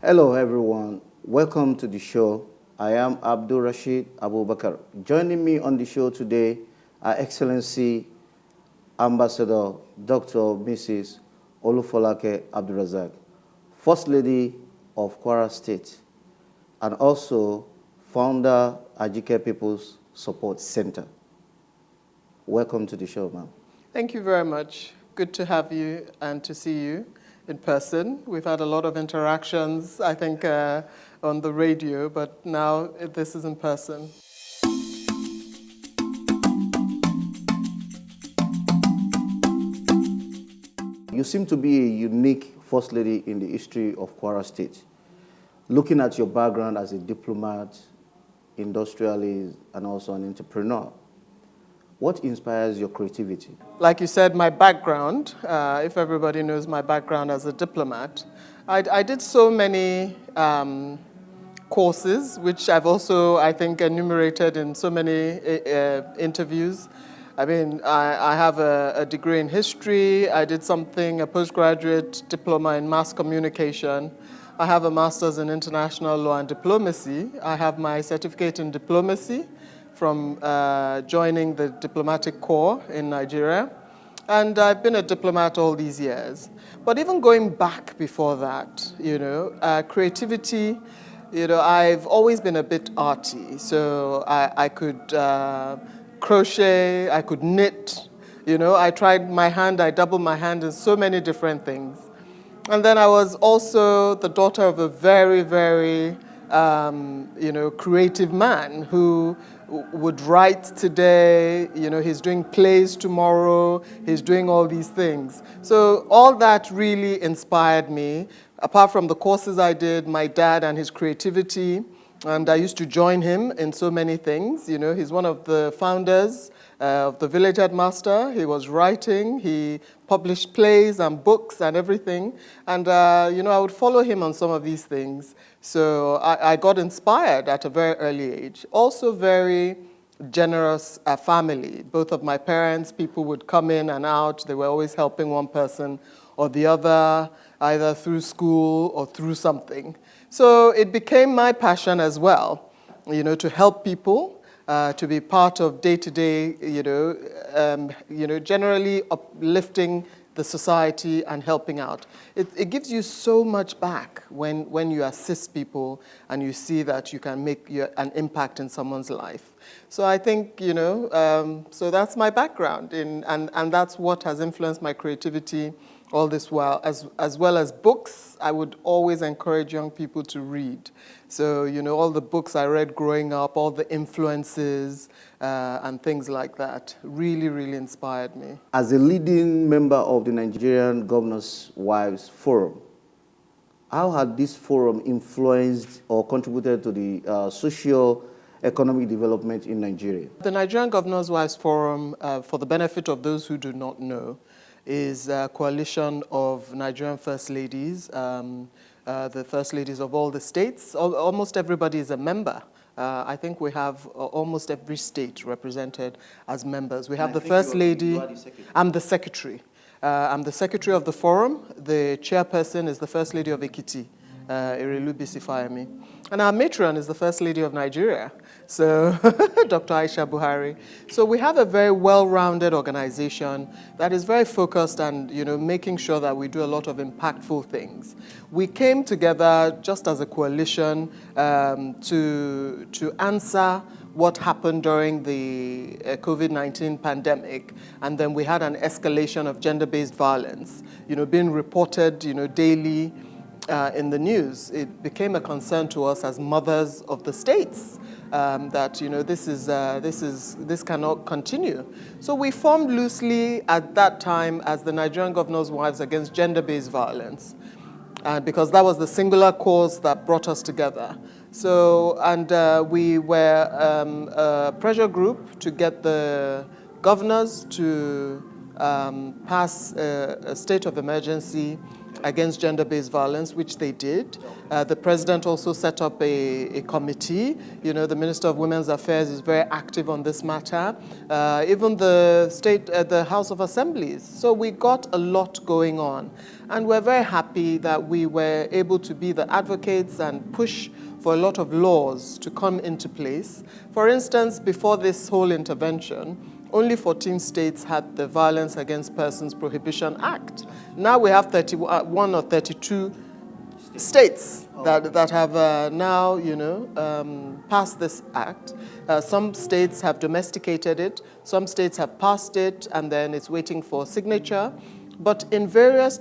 Hello everyone, welcome to the show. I am AbdulRasheed ABUBAKAR. Joining me on the show today are Excellency Ambassador Dr. Mrs. Olufolake AbdulRazaq, First Lady of Kwara State, and also founder Ajike People's Support Center. Welcome to the show, ma'am. Thank you very much. Good to have you and to see you in person. We've had a lot of interactions, I think, on the radio, but now this is in person. You seem to be a unique First Lady in the history of Kwara State. Looking at your background as a diplomat, industrialist, and also an entrepreneur, what inspires your creativity? Like you said, my background, if everybody knows my background as a diplomat, I did so many courses, which I've also, I think, enumerated in so many interviews. I mean, I have a degree in history. I did a postgraduate diploma in mass communication. I have a master's in international law and diplomacy. I have my certificate in diplomacy from joining the diplomatic corps in Nigeria. And I've been a diplomat all these years. But even going back before that, creativity, I've always been a bit arty. So I could crochet, I could knit, I tried my hand, I doubled my hand in so many different things. And then I was also the daughter of a very, very, creative man who would write today, he's doing plays tomorrow, he's doing all these things. So all that really inspired me. Apart from the courses I did, my dad and his creativity, and I used to join him in so many things. He's one of the founders of the Village Headmaster. He was writing, he published plays and books and everything. And, I would follow him on some of these things. So I got inspired at a very early age. Also very generous family. Both of my parents, people would come in and out. They were always helping one person or the other, either through school or through something. So it became my passion as well, to help people, to be part of day-to-day, generally uplifting the society and helping out. It gives you so much back when you assist people and you see that you can make an impact in someone's life. So I think, so that's my background, and that's what has influenced my creativity all this while, as well as books. I would always encourage young people to read. So, all the books I read growing up, all the influences and things like that really, really inspired me. As a leading member of the Nigerian Governors' Wives Forum, how had this forum influenced or contributed to the socio-economic development in Nigeria? The Nigerian Governors' Wives Forum, for the benefit of those who do not know, is a coalition of Nigerian First Ladies, the First Ladies of all the states. Almost everybody is a member. I think we have almost every state represented as members. We have the First Lady. I'm the secretary. I'm the secretary of the forum. The chairperson is the First Lady of Ekiti, Erelu Bisifayemi. And our matron is the First Lady of Nigeria, so Dr. Aisha Buhari. So we have a very well-rounded organization that is very focused and making sure that we do a lot of impactful things. We came together just as a coalition to answer what happened during the COVID-19 pandemic, and then we had an escalation of gender-based violence, being reported, daily. In the news. It became a concern to us as mothers of the states that this cannot continue. So we formed loosely at that time as the Nigerian Governors' Wives Against Gender-Based Violence, because that was the singular cause that brought us together. So we were a pressure group to get the governors to pass a state of emergency against gender-based violence, which they did. The president also set up a committee. You know, the Minister of Women's Affairs is very active on this matter. Even the House of Assemblies. So we got a lot going on. And we're very happy that we were able to be the advocates and push for a lot of laws to come into place. For instance, before this whole intervention, only 14 states had the Violence Against Persons Prohibition Act. Now we have 31 or 32 states that have now, you know, passed this act. Some states have domesticated it, some states have passed it, and then it's waiting for signature. But in various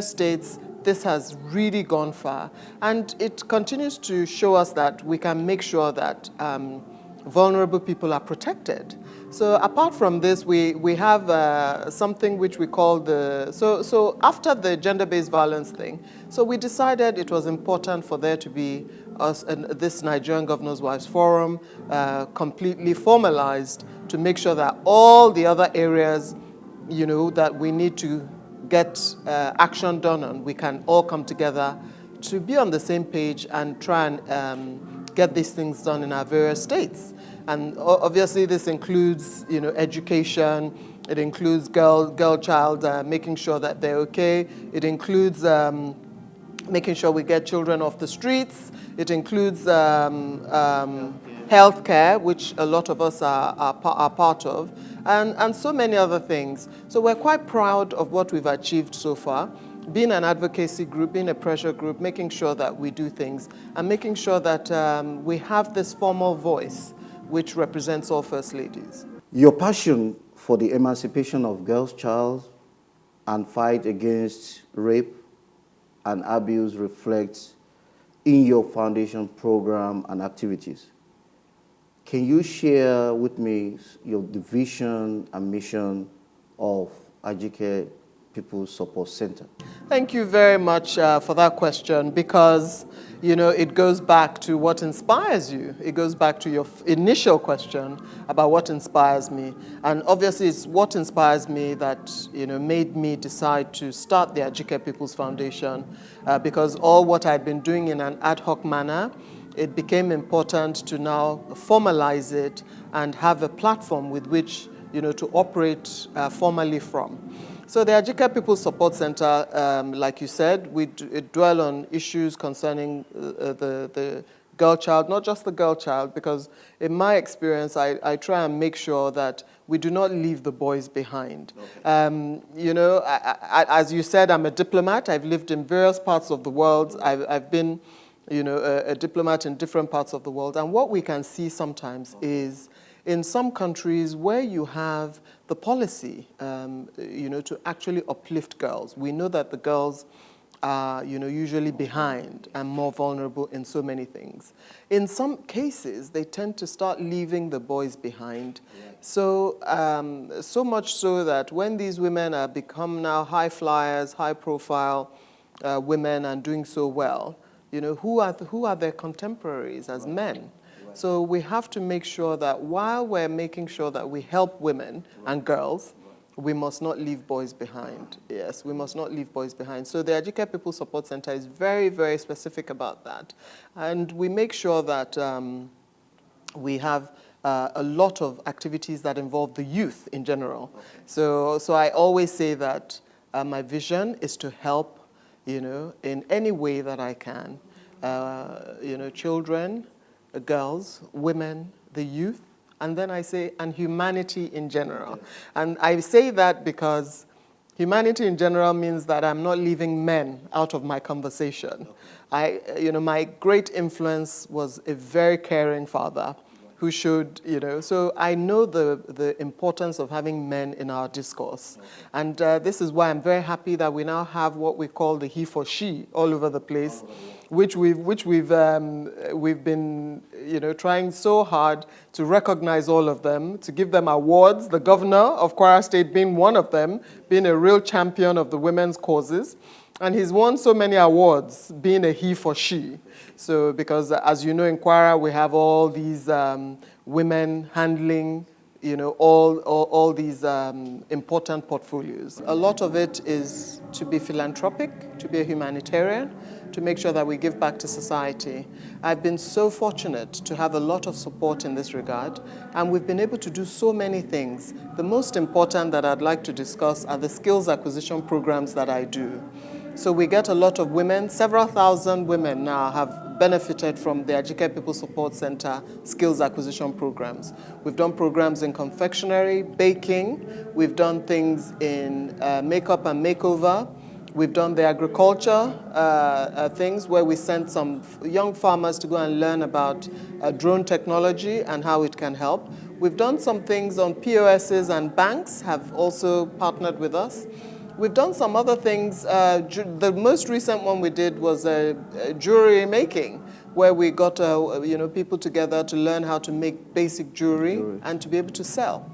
states, this has really gone far. And it continues to show us that we can make sure that vulnerable people are protected. So apart from this, we have something which we call so after the gender-based violence thing, so we decided it was important for there to be this Nigerian Governors' Wives Forum completely formalized to make sure that all the other areas, you know, that we need to get action done on, we can all come together to be on the same page and try and get these things done in our various states. And obviously this includes, you know, education, it includes child, making sure that they're okay, it includes making sure we get children off the streets, it includes healthcare, which a lot of us are part of, and so many other things. So we're quite proud of what we've achieved so far, being an advocacy group, being a pressure group, making sure that we do things, and making sure that we have this formal voice which represents all First Ladies. Your passion for the emancipation of girls' child and fight against rape and abuse reflects in your foundation program and activities. Can you share with me the vision and mission of Ajike People's Support Center? Thank you very much for that question, because, you know, it goes back to what inspires you. It goes back to your initial question about what inspires me. And obviously it's what inspires me that, you know, made me decide to start the Ajike People's Foundation, because all what I'd been doing in an ad hoc manner, it became important to now formalize it and have a platform with which, you know, to operate formally from. So the Ajike People's Support Center, like you said, we dwell on issues concerning the girl child, not just the girl child, because in my experience, I try and make sure that we do not leave the boys behind. Okay. You know, as you said, I'm a diplomat. I've lived in various parts of the world. I've been, you know, a diplomat in different parts of the world. And what we can see sometimes is in some countries where you have the policy, you know, to actually uplift girls. We know that the girls are, you know, usually behind and more vulnerable in so many things. In some cases, they tend to start leaving the boys behind. Yeah. So, so much so that when these women are become now high flyers, high profile women and doing so well, you know, who are their contemporaries as men? So we have to make sure that while we're making sure that we help women and girls, we must not leave boys behind. Yes, we must not leave boys behind. So the Ajike People's Support Center is very, very specific about that. And we make sure that we have a lot of activities that involve the youth in general. Okay. So I always say that my vision is to help, you know, in any way that I can, you know, children, girls, women, the youth, and then I say, and humanity in general. Okay. And I say that because humanity in general means that I'm not leaving men out of my conversation. Okay. You know, my great influence was a very caring father who should, you know, so I know the importance of having men in our discourse. Okay. And this is why I'm very happy that we now have what we call the he for she all over the place, which we've been, you know, trying so hard to recognize all of them, to give them awards, the governor of Kwara State being one of them, being a real champion of the women's causes. And he's won so many awards, being a he for she. So, because as you know, in Kwara, we have all these women handling, all these important portfolios. A lot of it is to be philanthropic, to be a humanitarian, to make sure that we give back to society. I've been so fortunate to have a lot of support in this regard, and we've been able to do so many things. The most important that I'd like to discuss are the skills acquisition programs that I do. So we get a lot of women, several thousand women now have benefited from the Ajike People Support Center skills acquisition programs. We've done programs in confectionery, baking, we've done things in makeup and makeover, we've done the agriculture things where we sent some young farmers to go and learn about drone technology and how it can help. We've done some things on POSs, and banks have also partnered with us. We've done some other things. The most recent one we did was jewelry making, where we got people together to learn how to make basic jewelry and to be able to sell.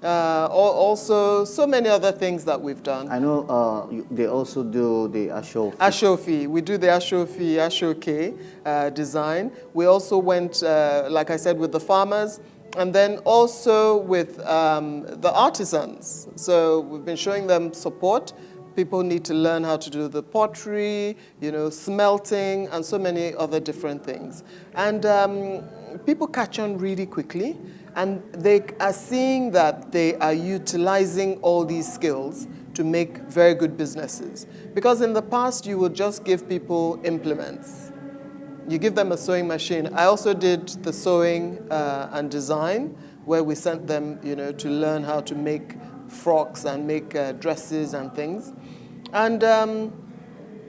Also, so many other things that we've done. I know they also do the Ashofi. Ashofi. We do the Ashofi, Ashoke design. We also went, like I said, with the farmers, and then also with the artisans. So we've been showing them support. People need to learn how to do the pottery, smelting, and so many other different things. And people catch on really quickly, and they are seeing that they are utilizing all these skills to make very good businesses. Because in the past, you would just give people implements. You give them a sewing machine. I also did the sewing and design, where we sent them, to learn how to make frocks and make dresses and things. And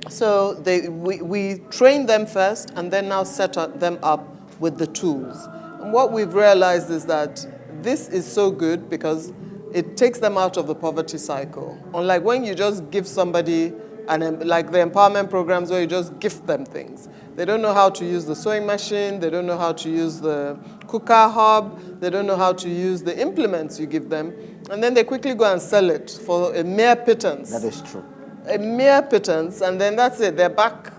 so we trained them first, and then now set them up with the tools. And what we've realized is that this is so good because it takes them out of the poverty cycle. Unlike when you just give somebody, like the empowerment programs where you just gift them things. They don't know how to use the sewing machine, they don't know how to use the cooker hob, they don't know how to use the implements you give them, and then they quickly go and sell it for a mere pittance. That is true. A mere pittance, and then that's it. They're back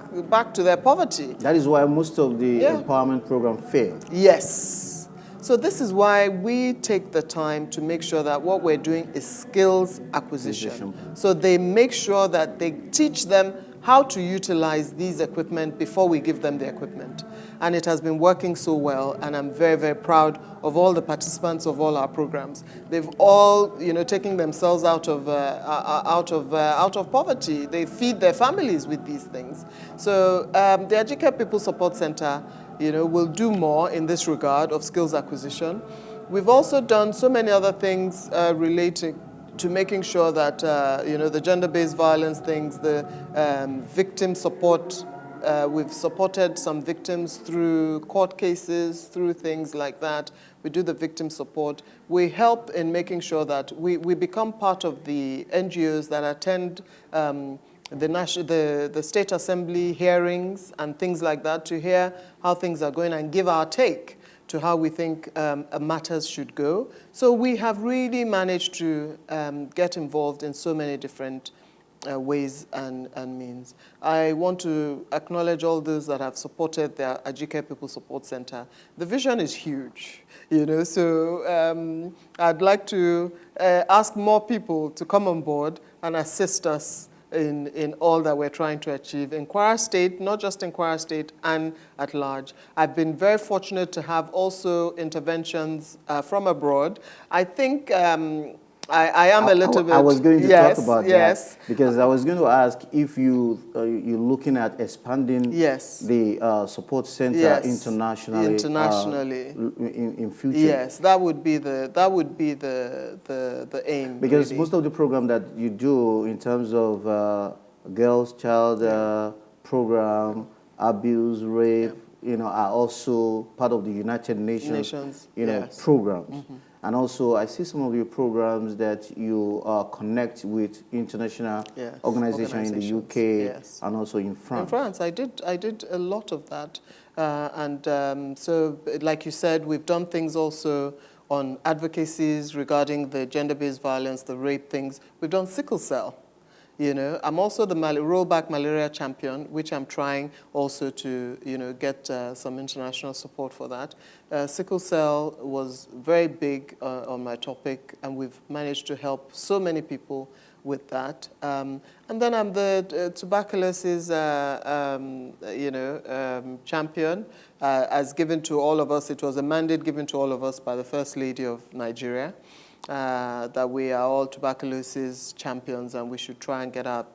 to their poverty. That is why most of the empowerment program fail. Yes. So this is why we take the time to make sure that what we're doing is skills acquisition. So they make sure that they teach them how to utilize these equipment before we give them the equipment. And it has been working so well, and I'm very, very proud of all the participants of all our programs. They've all, taken themselves out of poverty. They feed their families with these things. So the Ajike People Support Center, will do more in this regard of skills acquisition. We've also done so many other things relating to making sure that, the gender-based violence things, the victim support, we've supported some victims through court cases, through things like that. We do the victim support. We help in making sure that we become part of the NGOs that attend the State Assembly hearings and things like that to hear how things are going and give our take to how we think matters should go. So we have really managed to get involved in so many different ways and means. I want to acknowledge all those that have supported the Ajike People Support Center. The vision is huge, so I'd like to ask more people to come on board and assist us in all that we're trying to achieve in Kwara State, not just in Kwara State, and at large. I've been very fortunate to have also interventions from abroad. I think I am a little bit... I was going to talk about that, because I was going to ask if you're looking at expanding the support center internationally in future. Yes, that would be the aim. Because most of the program that you do in terms of girls' child program, abuse, rape, are also part of the United Nations programs. Mm-hmm. And also, I see some of your programs that you connect with international organizations in the UK and also in France. In France, I did a lot of that. So, like you said, we've done things also on advocacies regarding the gender-based violence, the rape things. We've done sickle cell. I'm also the rollback malaria champion, which I'm trying also to, get some international support for that. Sickle cell was very big on my topic, and we've managed to help so many people with that. And then I'm the tuberculosis, champion, as given to all of us. It was a mandate given to all of us by the First Lady of Nigeria. That we are all tuberculosis champions, and we should try and get our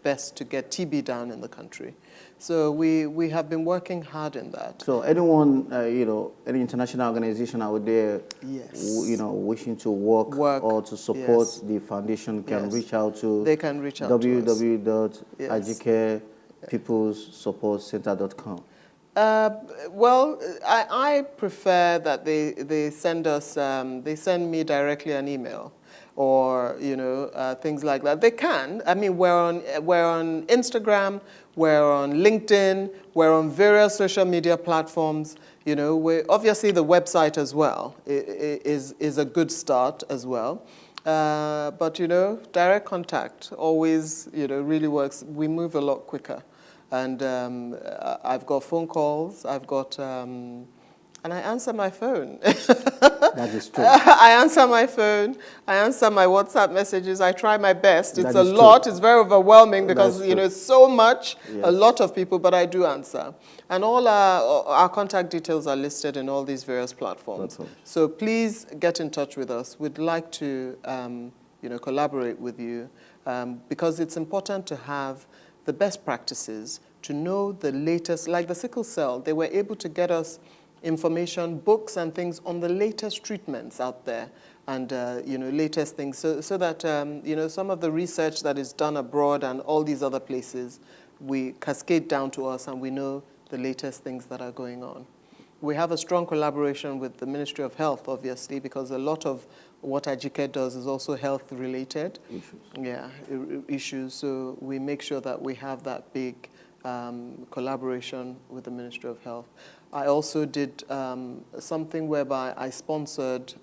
best to get TB down in the country. So we have been working hard in that. So anyone, any international organization out there, yes, wishing to work or to support yes, the foundation can yes, reach out to. They can reach out to us. www.ajikepeoplesupportcenter.com. Well, I prefer that they send us, they send me directly an email, or things like that. They can. I mean, we're on Instagram, we're on LinkedIn, we're on various social media platforms. We obviously the website as well is a good start as well. But direct contact always really works. We move a lot quicker. And I've got phone calls, and I answer my phone. That is true. I answer my phone, I answer my WhatsApp messages, I try my best. It's a lot, it's very overwhelming because, it's so much, yes, a lot of people, but I do answer. And all our contact details are listed in all these various platforms. So please get in touch with us. We'd like to, collaborate with you because it's important to have the best practices, to know the latest, like the sickle cell, they were able to get us information, books and things on the latest treatments out there and, latest things so that, some of the research that is done abroad and all these other places, we cascade down to us and we know the latest things that are going on. We have a strong collaboration with the Ministry of Health, obviously, because a lot of what Ajike does is also health-related. Issues. So we make sure that we have that big collaboration with the Ministry of Health. I also did something whereby I sponsored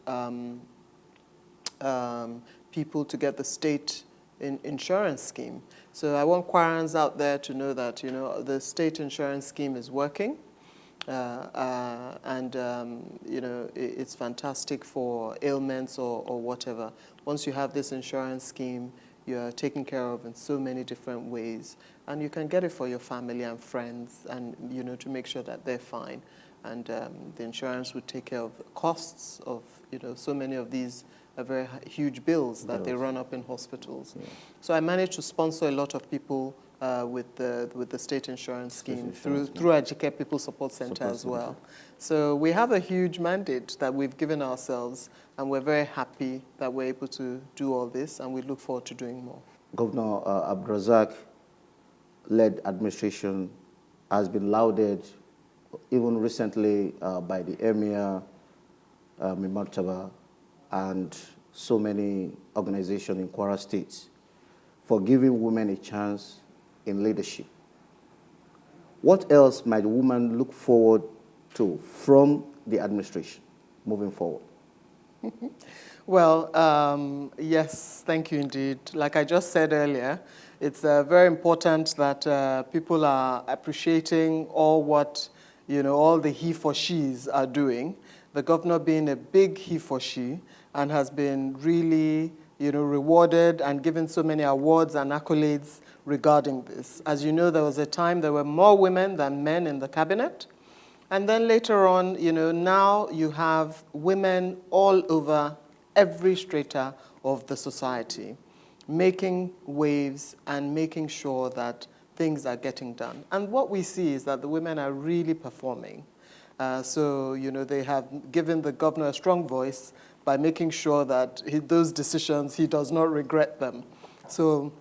people to get the state insurance scheme. So I want Kwarans out there to know that, the state insurance scheme is working. It's fantastic for ailments or whatever. Once you have this insurance scheme, you're taken care of in so many different ways. And you can get it for your family and friends and, to make sure that they're fine. And the insurance would take care of the costs of, so many of these very huge bills that they run up in hospitals. Yeah. So I managed to sponsor a lot of people with the state insurance scheme through Ajike People Support Center as well. So we have a huge mandate that we've given ourselves, and we're very happy that we're able to do all this, and we look forward to doing more. Governor AbdulRazaq-led administration has been lauded, even recently by the Emir, Martaba, and so many organizations in Kwara State for giving women a chance in leadership. What else might women look forward to from the administration moving forward? Well, yes, thank you indeed. Like I just said earlier, it's very important that people are appreciating all what, all the he for she's are doing. The governor being a big he for she and has been really, rewarded and given so many awards and accolades regarding this. As you know, there was a time there were more women than men in the cabinet. And then later on, now you have women all over every strata of the society, making waves and making sure that things are getting done. And what we see is that the women are really performing. So, they have given the governor a strong voice by making sure that those decisions, he does not regret them. So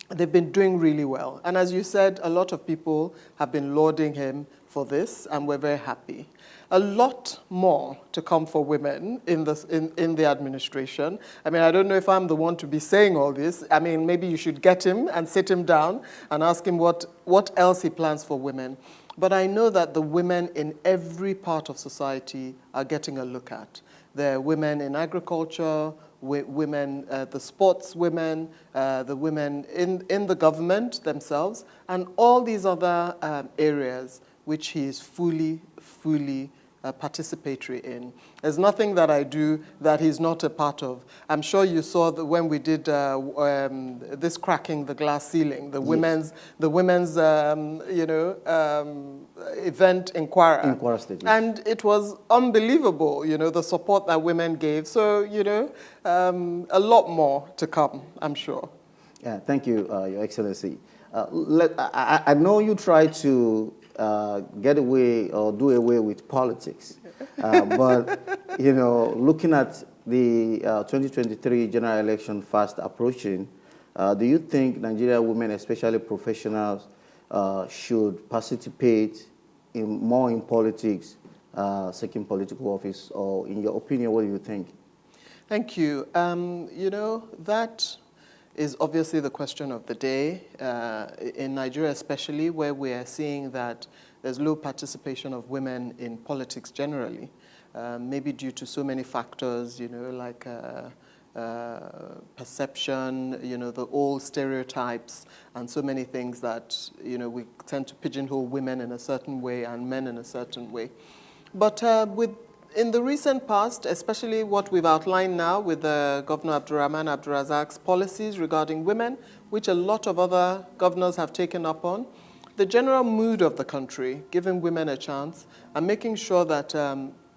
they've been doing really well. And as you said, a lot of people have been lauding him for this, and we're very happy. A lot more to come for women in the administration. I mean, I don't know if I'm the one to be saying all this. I mean, maybe you should get him and sit him down and ask him what else he plans for women. But I know that the women in every part of society are getting a look at. There are women in agriculture, women, the sports women, the women in the government themselves, and all these other areas which he is fully participatory in. There's nothing that I do that he's not a part of. I'm sure you saw that when we did this cracking the glass ceiling, the Yes. women's event in Kwara. In Kwara State, yes. And it was unbelievable, the support that women gave. So, a lot more to come, I'm sure. Yeah, thank you, Your Excellency. I know you try to get away or do away with politics, but looking at the 2023 general election fast approaching, do you think Nigerian women, especially professionals, should participate more in politics, seeking political office, or in your opinion, what do you think? Thank you. That is obviously the question of the day, in Nigeria especially, where we are seeing that there's low participation of women in politics generally, maybe due to so many factors, like perception, the old stereotypes, and so many things that, we tend to pigeonhole women in a certain way and men in a certain way. But in the recent past, especially what we've outlined now with Governor AbdulRazaq's policies regarding women, which a lot of other governors have taken up on, the general mood of the country, giving women a chance, and making sure that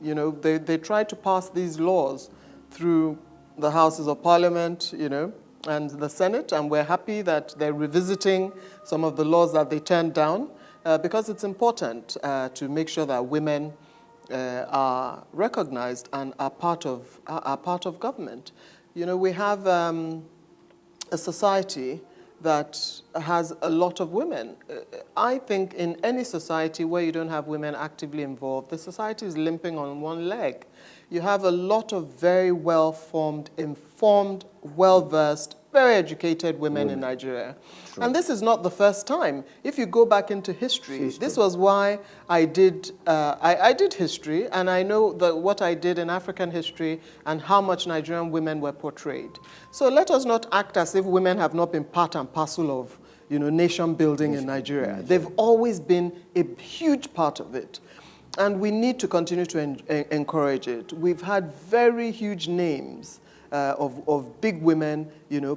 they try to pass these laws through the Houses of Parliament, and the Senate, and we're happy that they're revisiting some of the laws that they turned down, because it's important to make sure that women are recognized and are part of government. We have a society that has a lot of women. I think in any society where you don't have women actively involved, the society is limping on one leg. You have a lot of very well-formed, informed, well-versed, very educated women in Nigeria. True. And this is not the first time. If you go back into history, this was why I did history, and I know that what I did in African history and how much Nigerian women were portrayed. So let us not act as if women have not been part and parcel of nation building in Nigeria. They've always been a huge part of it. And we need to continue to encourage it. We've had very huge names of big women,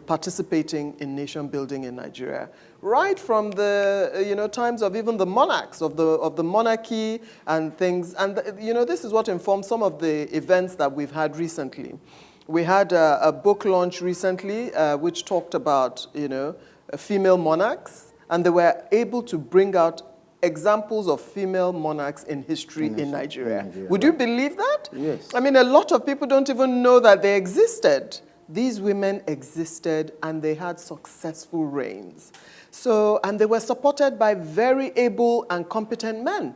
participating in nation building in Nigeria, right from the times of even the monarchs of the monarchy and things. And this is what informs some of the events that we've had recently. We had a book launch recently which talked about female monarchs, and they were able to bring out examples of female monarchs in history in Nigeria. Would you believe that? Yes. I mean, a lot of people don't even know that they existed. These women existed, and they had successful reigns. So, and they were supported by very able and competent men.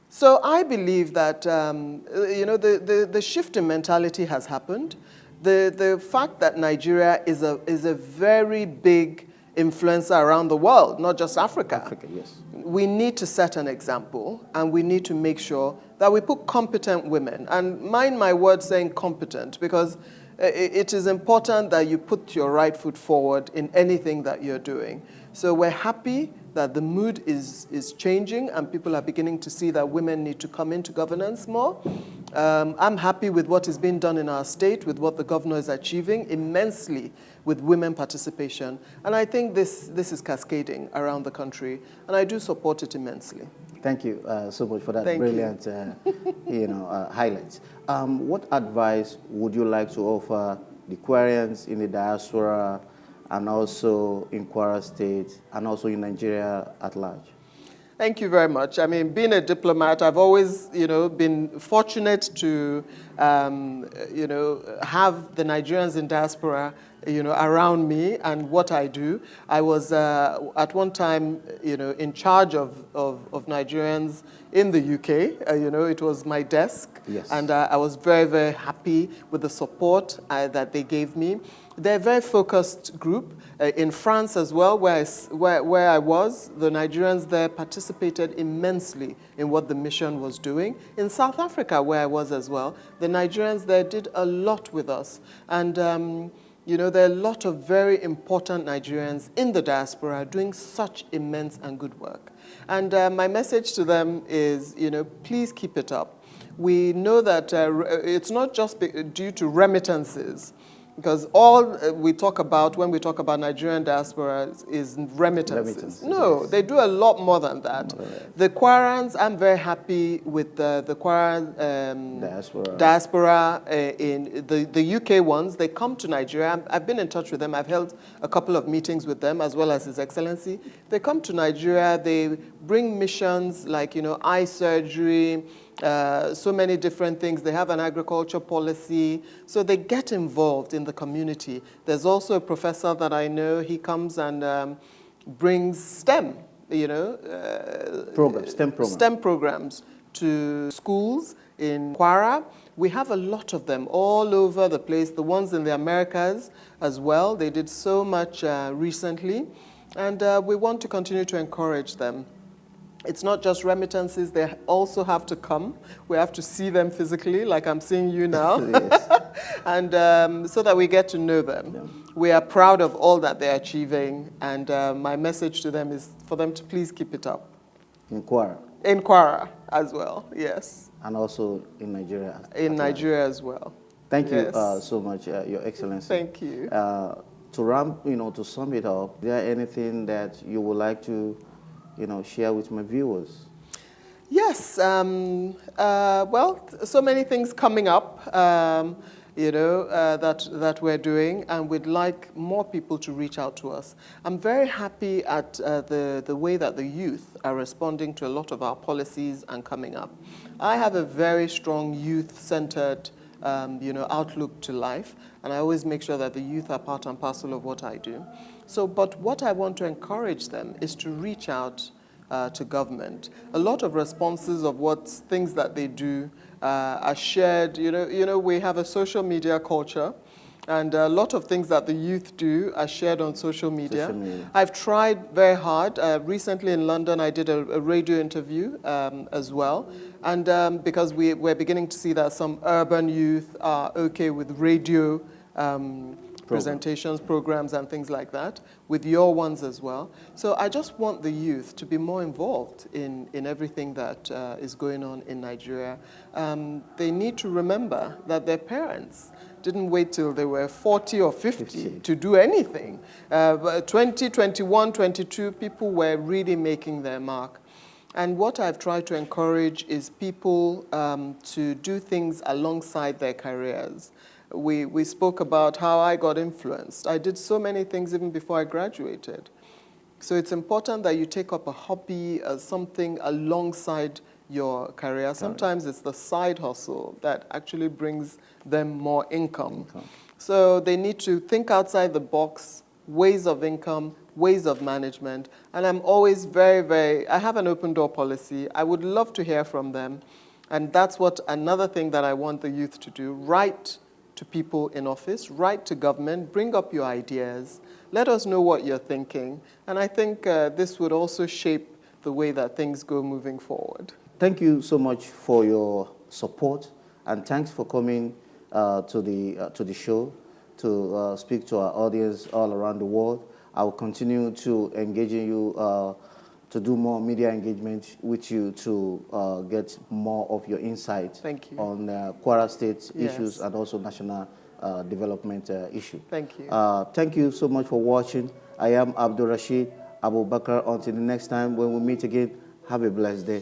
So I believe that, the shift in mentality has happened. The fact that Nigeria is a very big influencer around the world, not just Africa. Africa, yes. We need to set an example, and we need to make sure that we put competent women. And mind my word saying competent, because it is important that you put your right foot forward in anything that you're doing. So we're happy that the mood is changing, and people are beginning to see that women need to come into governance more. I'm happy with what is being done in our state, with what the governor is achieving immensely with women participation. And I think this is cascading around the country, and I do support it immensely. Thank you so much for that brilliant highlights. What advice would you like to offer the Kwarians in the diaspora, and also in Kwara State, and also in Nigeria at large? Thank you very much. I mean, being a diplomat, I've always, been fortunate to, have the Nigerians in diaspora around me and what I do. I was at one time, in charge of Nigerians in the UK. It was my desk, yes. And I was very, very happy with the support that they gave me. They're a very focused group. In France as well, where I was, the Nigerians there participated immensely in what the mission was doing. In South Africa, where I was as well, the Nigerians there did a lot with us. And there are a lot of very important Nigerians in the diaspora doing such immense and good work. And my message to them is, please keep it up. We know that it's not just due to remittances, because all we talk about when we talk about Nigerian diaspora is remittances. No, yes. They do a lot more than that. The Kwarans, I'm very happy with the Kwara diaspora in the UK ones. They come to Nigeria. I've been in touch with them. I've held a couple of meetings with them, as well as His Excellency. They come to Nigeria. They bring missions like, eye surgery, so many different things. They have an agriculture policy, so they get involved in the community. There's also a professor that I know. He comes and brings STEM, STEM programs to schools in Kwara. We have a lot of them all over the place. The ones in the Americas as well. They did so much recently, and we want to continue to encourage them. It's not just remittances, they also have to come. We have to see them physically, like I'm seeing you now, and so that we get to know them. Yeah. We are proud of all that they're achieving, and my message to them is for them to please keep it up. In Kwara? In Kwara as well, yes. And also in Nigeria? In Nigeria as well. Thank you so much, Your Excellency. Thank you. To sum it up, is there anything that you would like to share with my viewers? Yes, well, so many things coming up, that we're doing, and we'd like more people to reach out to us. I'm very happy at the way that the youth are responding to a lot of our policies and coming up. I have a very strong youth-centered outlook to life, and I always make sure that the youth are part and parcel of what I do. But what I want to encourage them is to reach out to government. A lot of responses of things that they do are shared. We have a social media culture, and a lot of things that the youth do are shared on social media. I've tried very hard. Recently in London, I did a radio interview as well, and because we're beginning to see that some urban youth are okay with radio presentations, programs, and things like that, with your ones as well. So I just want the youth to be more involved in everything that is going on in Nigeria. They need to remember that their parents didn't wait till they were 40 or 50 to do anything. 20, 21, 22, people were really making their mark. And what I've tried to encourage is people to do things alongside their careers. We spoke about how I got influenced. I did so many things even before I graduated. So it's important that you take up a hobby, something alongside your career. Sometimes it's the side hustle that actually brings them more income. So they need to think outside the box, ways of income, ways of management. And I'm always I have an open door policy. I would love to hear from them. And that's another thing that I want the youth to do. Write to people in office, write to government, bring up your ideas, let us know what you're thinking. And I think this would also shape the way that things go moving forward. Thank you so much for your support, and thanks for coming to the show to speak to our audience all around the world. I will continue to engage in you to do more media engagement with you to get more of your insight on Kwara State issues and also national development issue. Thank you. Thank you so much for watching. I am AbdulRasheed ABUBAKAR. Until the next time when we meet again, have a blessed day.